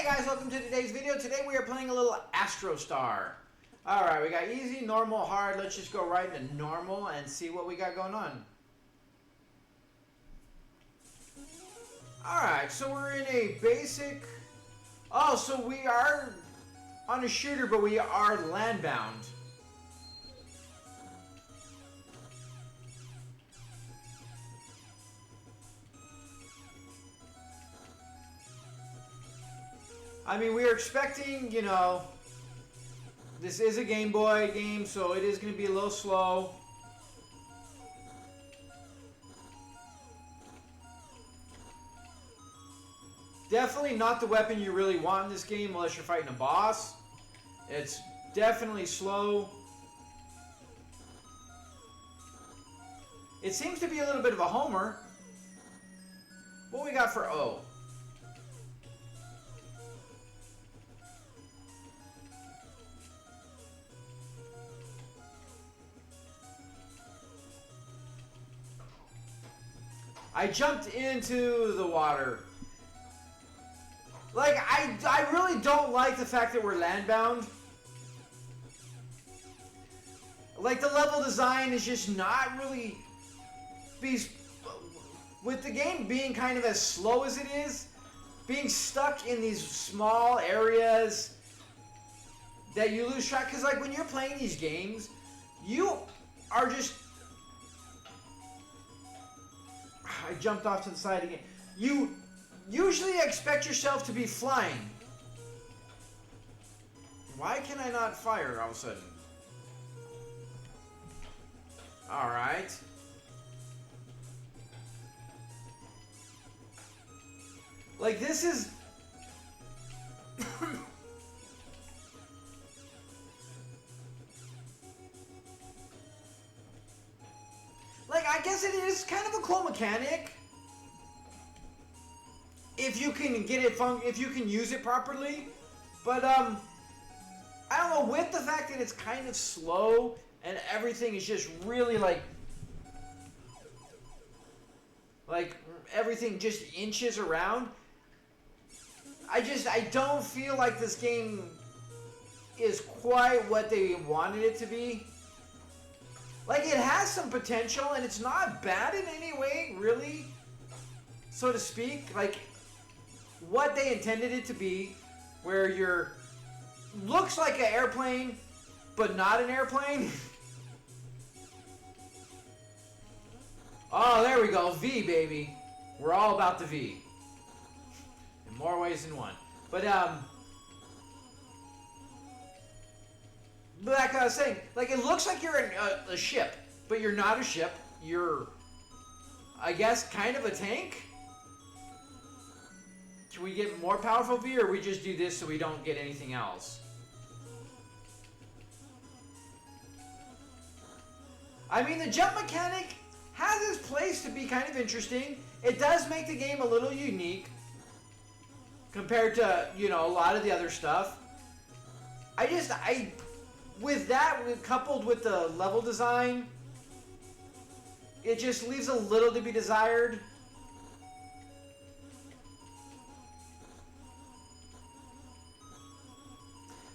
guys, welcome to today's video. Today we are playing a little Astro Star. Alright, we got easy, normal, hard. Let's just go right into normal and see what we got going on. Alright, so we're in a basic... Oh, so we are on a shooter, but we are land-bound. I mean, we are expecting, you know, this is a Game Boy game, so it is going to be a little slow. Definitely not the weapon you really want in this game unless you're fighting a boss. It's definitely slow. It seems to be a little bit of a homer. What we got for O? I jumped into the water. Like, I really don't like the fact that we're land-bound. Like, the level design is just not really... With the game being kind of as slow as it is, being stuck in these small areas that you lose track. Because, like, when you're playing these games, you are just... I jumped off to the side again. You usually expect yourself to be flying. Why can I not fire all of a sudden? Alright. Like, this is... Like, I guess it is kind of a cool mechanic. If you can get it if you can use it properly. But, I don't know, with the fact that it's kind of slow and everything is just really like everything just inches around. I don't feel like this game is quite what they wanted it to be. Like, it has some potential, and it's not bad in any way, really, so to speak. Like, what they intended it to be, where you're... Looks like an airplane, but not an airplane. Oh, there we go. V, baby. We're all about the V. In more ways than one. But, like I was saying, like, it looks like you're in a ship, but you're not a ship. You're, I guess, kind of a tank? Can we get more powerful V, or we just do this so we don't get anything else? I mean, the jump mechanic has its place to be kind of interesting. It does make the game a little unique compared to, you know, a lot of the other stuff. With that, coupled with the level design, it just leaves a little to be desired.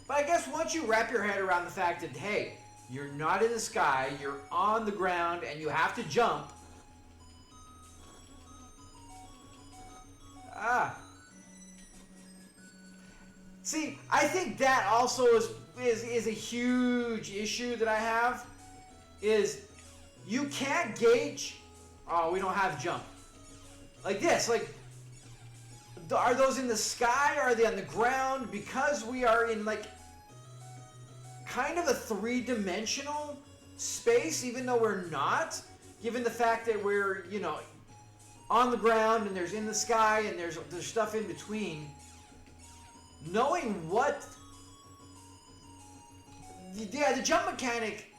But I guess once you wrap your head around the fact that, hey, you're not in the sky, you're on the ground, and you have to jump. See, I think that also is a huge issue that I have, is you can't gauge, oh, we don't have jump. Like this, like, are those in the sky, or are they on the ground? Because we are in, like, kind of a three-dimensional space, even though we're not, given the fact that we're, you know, on the ground, and there's in the sky, and there's stuff in between. Knowing what... Yeah, the jump mechanic,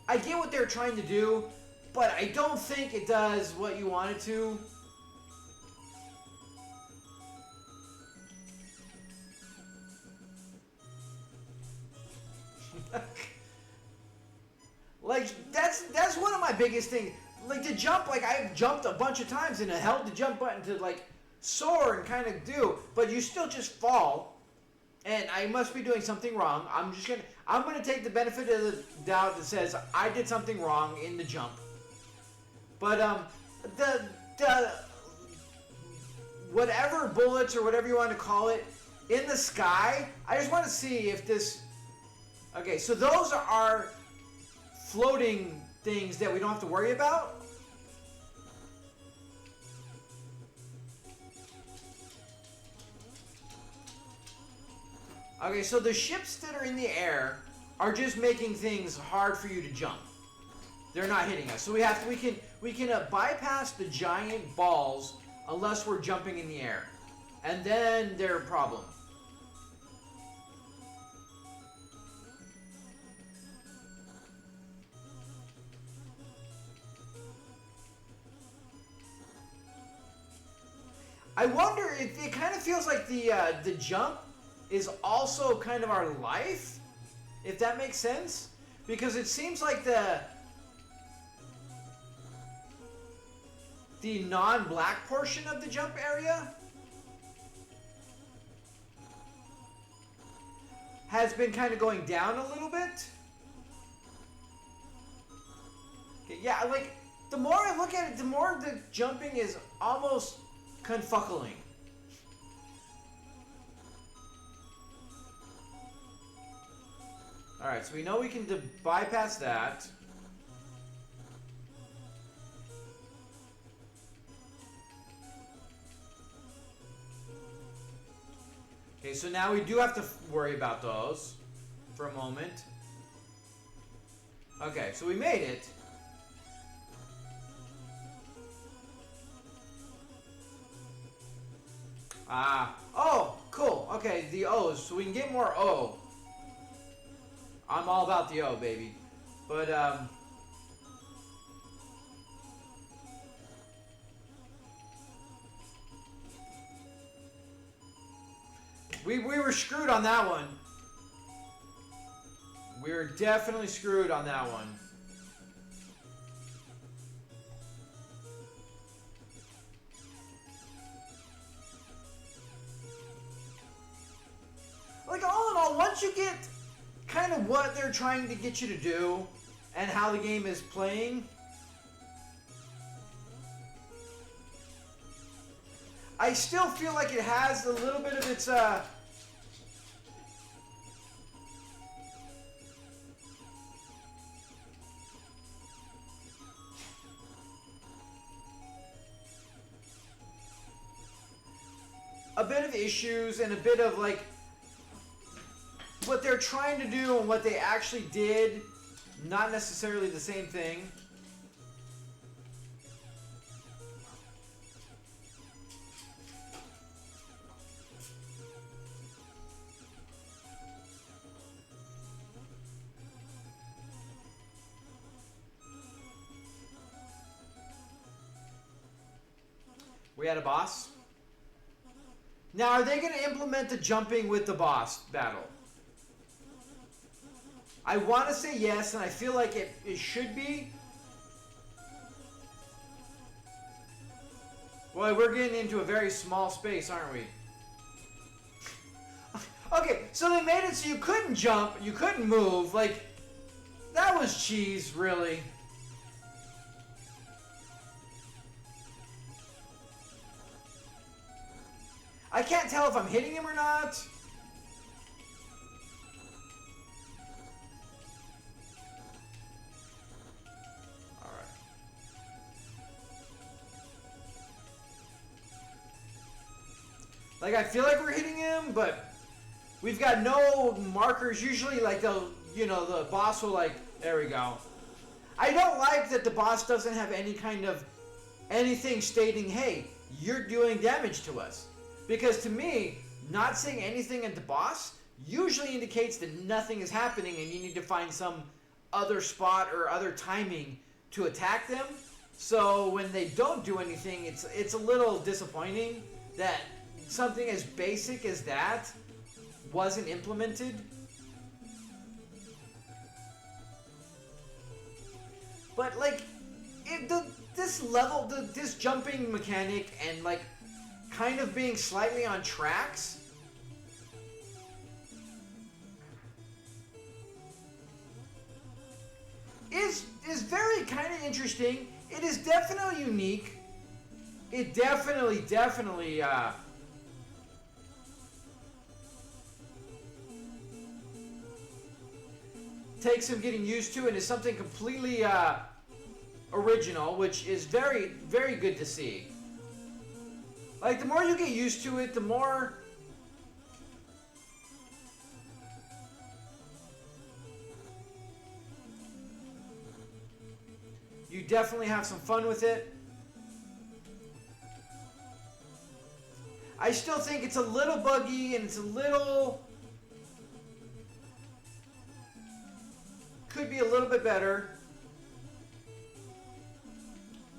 I get what they're trying to do, but I don't think it does what you want it to. Like, that's one of my biggest things. Like, to jump, like, I've jumped a bunch of times and I held the jump button to, like, soar and kind of do, but you still just fall. And I must be doing something wrong. I'm gonna take the benefit of the doubt that says I did something wrong in the jump. But the whatever bullets or whatever you want to call it in the sky, I just want to see if this. Okay, so those are floating things that we don't have to worry about. Okay, so the ships that are in the air are just making things hard for you to jump. They're not hitting us, so we can bypass the giant balls unless we're jumping in the air, and then they're a problem. I wonder if it kind of feels like the jump is also kind of our life, if that makes sense, because it seems like the non-black portion of the jump area has been kind of going down a little bit. Okay, yeah, like the more I look at it, the more the jumping is almost confuckling. Alright, so we know we can bypass that. Okay, so now we do have to worry about those for a moment. Okay, so we made it. Oh, cool. Okay, the O's, so we can get more O. I'm all about the O, baby. But, we were screwed on that one. We were definitely screwed on that one. Like, all in all, once you get kind of what they're trying to get you to do and how the game is playing, I still feel like it has a little bit of its a bit of issues and a bit of like what they're trying to do and what they actually did, not necessarily the same thing. We had a boss. Now, are they going to implement the jumping with the boss battle? I want to say yes, and I feel like it should be. Boy, we're getting into a very small space, aren't we? Okay, so they made it so you couldn't jump, you couldn't move. Like, that was cheese, really. I can't tell if I'm hitting him or not. Like, I feel like we're hitting him, but we've got no markers. Usually, like, they'll, you know, the boss will, like, there we go. I don't like that the boss doesn't have any kind of anything stating, hey, you're doing damage to us. Because to me, not saying anything at the boss usually indicates that nothing is happening and you need to find some other spot or other timing to attack them. So when they don't do anything, it's a little disappointing that something as basic as that wasn't implemented. But like, this level, this jumping mechanic and like kind of being slightly on tracks. Is very kind of interesting. It is definitely unique. It definitely takes some getting used to, and is something completely original, which is very, very good to see. Like, the more you get used to it, the more you definitely have some fun with it. I still think it's a little buggy, and it's a little... could be a little bit better.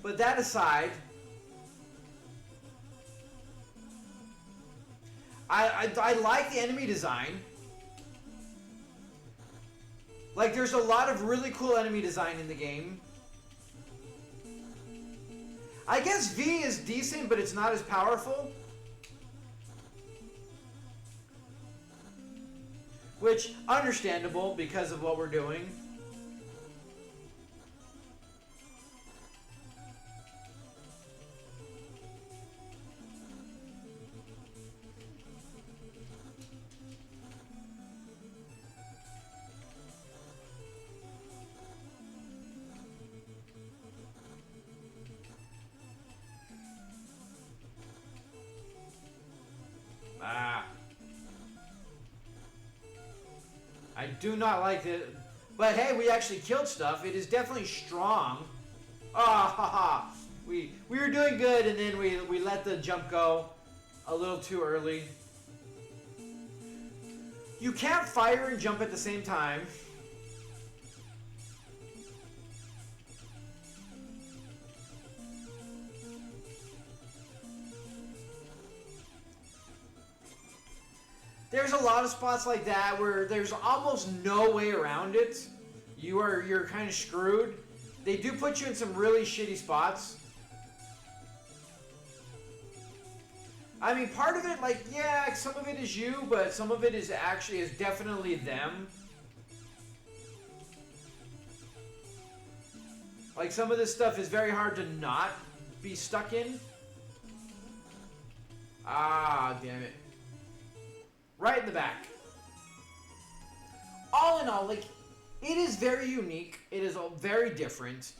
But that aside, I like the enemy design. Like, there's a lot of really cool enemy design in the game. I guess V is decent, but it's not as powerful. Which, understandable because of what we're doing. I do not like it. But hey, we actually killed stuff. It is definitely strong. Ah, ha, ha. We were doing good, and then we let the jump go a little too early. You can't fire and jump at the same time. There's a lot of spots like that where there's almost no way around it. You're kind of screwed. They do put you in some really shitty spots. I mean, part of it, like, yeah, some of it is you, but some of it is definitely them. Like, some of this stuff is very hard to not be stuck in. Ah, damn it. Right in the back. All in all, like, it is very unique. It is very different.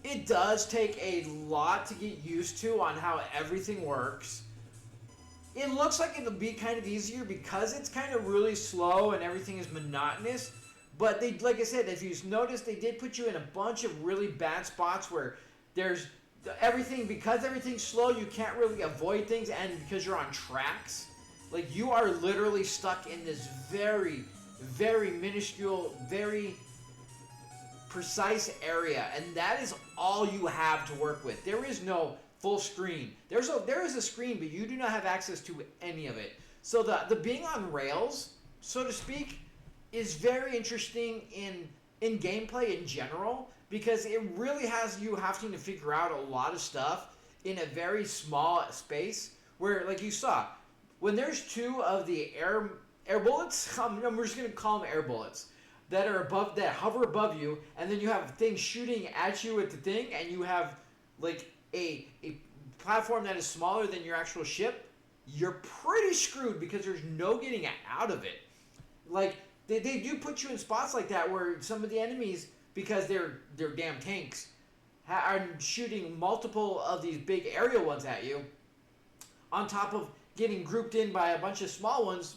It does take a lot to get used to on how everything works. It looks like it'll be kind of easier because it's kind of really slow and everything is monotonous. But they, like I said, if you notice, they did put you in a bunch of really bad spots where there's everything, because everything's slow, you can't really avoid things, and because you're on tracks. Like, you are literally stuck in this very, very minuscule, very precise area, and that is all you have to work with. There is no full screen. There is a screen, but you do not have access to any of it. So the being on rails, so to speak, is very interesting in gameplay in general, because it really has you having to figure out a lot of stuff in a very small space, where, like you saw, when there's two of the air bullets, I'm just gonna call them air bullets, that hover above you, and then you have things shooting at you at the thing, and you have like a platform that is smaller than your actual ship, you're pretty screwed because there's no getting out of it. Like, they do put you in spots like that where some of the enemies, because they're damn tanks, are shooting multiple of these big aerial ones at you, on top of getting grouped in by a bunch of small ones,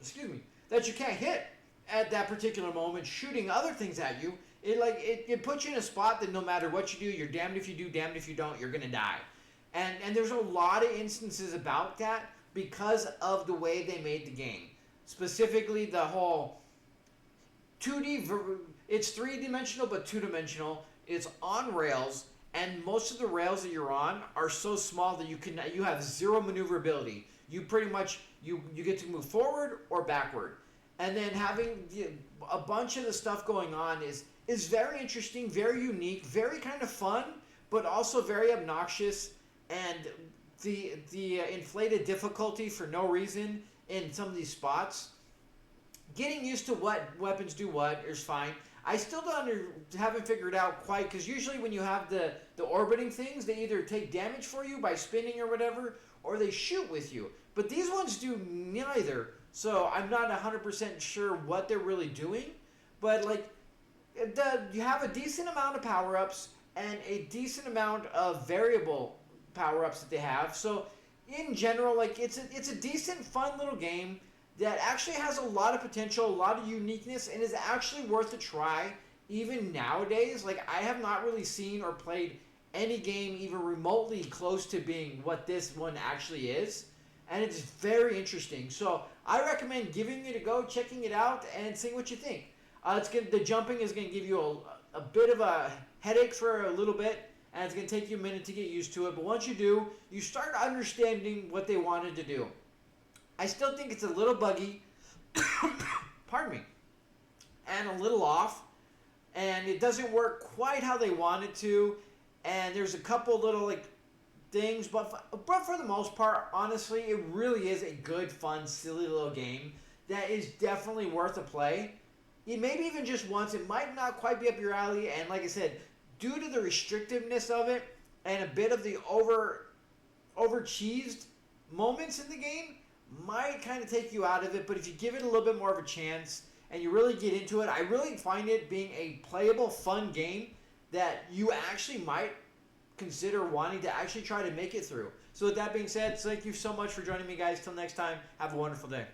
excuse me, that you can't hit at that particular moment, shooting other things at you. It puts you in a spot that no matter what you do, you're damned if you do, damned if you don't, you're gonna die. And there's a lot of instances about that because of the way they made the game. Specifically, the whole 2D, it's three-dimensional but two-dimensional. It's on rails, and most of the rails that you're on are so small that you have zero maneuverability. You pretty much, you get to move forward or backward. And then having a bunch of the stuff going on is very interesting, very unique, very kind of fun, but also very obnoxious, and the inflated difficulty for no reason in some of these spots. Getting used to what weapons do what is fine. I still haven't figured out quite, because usually when you have the orbiting things, they either take damage for you by spinning or whatever, or they shoot with you. But these ones do neither, so I'm not 100% sure what they're really doing. But like, you have a decent amount of power-ups and a decent amount of variable power-ups that they have. So in general, like, it's a decent, fun little game that actually has a lot of potential, a lot of uniqueness, and is actually worth a try even nowadays. Like, I have not really seen or played any game even remotely close to being what this one actually is, and it's very interesting. So I recommend giving it a go, checking it out, and seeing what you think. The jumping is going to give you a bit of a headache for a little bit, and it's going to take you a minute to get used to it, but once you do, you start understanding what they wanted to do. I still think it's a little buggy, pardon me, and a little off, and it doesn't work quite how they want it to, and there's a couple little like things, but for the most part, honestly, it really is a good, fun, silly little game that is definitely worth a play. Maybe even just once. It might not quite be up your alley, and like I said, due to the restrictiveness of it and a bit of the over-cheesed moments in the game, might kind of take you out of it. But if you give it a little bit more of a chance and you really get into it, I really find it being a playable, fun game that you actually might consider wanting to actually try to make it through. So with that being said, thank you so much for joining me, guys. Till next time, have a wonderful day.